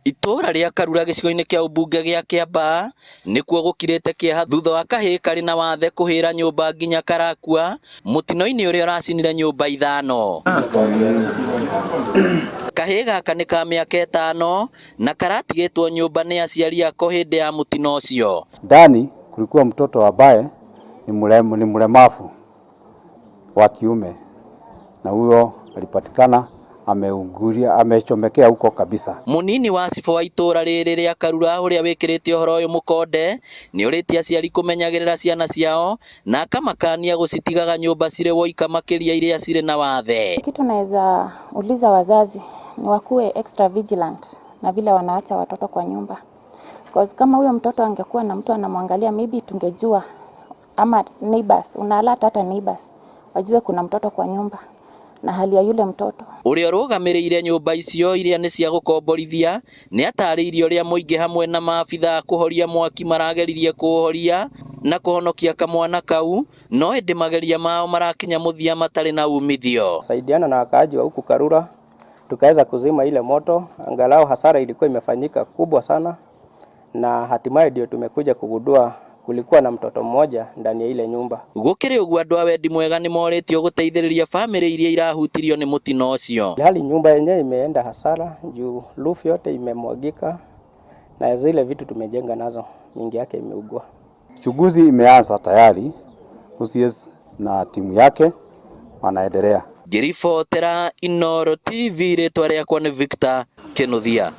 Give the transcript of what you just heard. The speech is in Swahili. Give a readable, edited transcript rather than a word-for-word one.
Itura ria Karura gicigo-ini kia ubunge gia Kiambaa nikuo gukirite kieha thutha wa kahii kari na wathe kuhira nyumba nginya karakua mutino-ini uria uracinire nyumba 5. Kahii gaka ni ka miaka 5 na karatigitwo nyumba ni aciari ako hindi ya mutino ucio. Ndani kulikuwa mtoto ambaye ni mlemavu wa kiume, na huyo alipatikana ameunguria, amechomekea huko kabisa. Munini wa cifo wa itura riri ria Karura uria wikirite uhoro uyu mukonde ni uritie aciari kumenyagirira ciana ciao na akamakania gucitigaga nyumba cire woika makiria iria cire na wathe. Kitu naweza uliza wazazi ni wakuwe extra vigilant na vile wanaacha watoto kwa nyumba. Because kama huyo mtoto angekuwa na mtu anamwangalia, maybe tungejua, ama neighbors, unaalata hata neighbors wajue kuna mtoto kwa nyumba na hali ya yule mtoto. Uria rugamirire nyumba icio iria ni cia gukomborithia ni atariirie uria muingi hamwe na maabitha kuhoria mwaki marageririe kuhoria na kuhonokia kamwana kau, no indi mageria mao marakinya muthia matari na umithio. Saidiana na wakaaji wa huku Karura tukaweza kuzima ile moto, angalau hasara ilikuwa imefanyika kubwa sana, na hatimaye ndio tumekuja kugundua kulikuwa na mtoto mmoja ndani ya ile nyumba. Gukiri uguo andu a wendi mwega ni moretio guteithiriria family iria irahutirio ni mutino ucio. Hali nyumba yenyewe imeenda hasara juu roof yote imemwagika na zile vitu tumejenga nazo mingi yake imeugua. Chunguzi imeanza tayari, UCS na timu yake wanaendelea. Ngiribotera Inooro TV, ritwa riakwa ni Victor Kinuthia.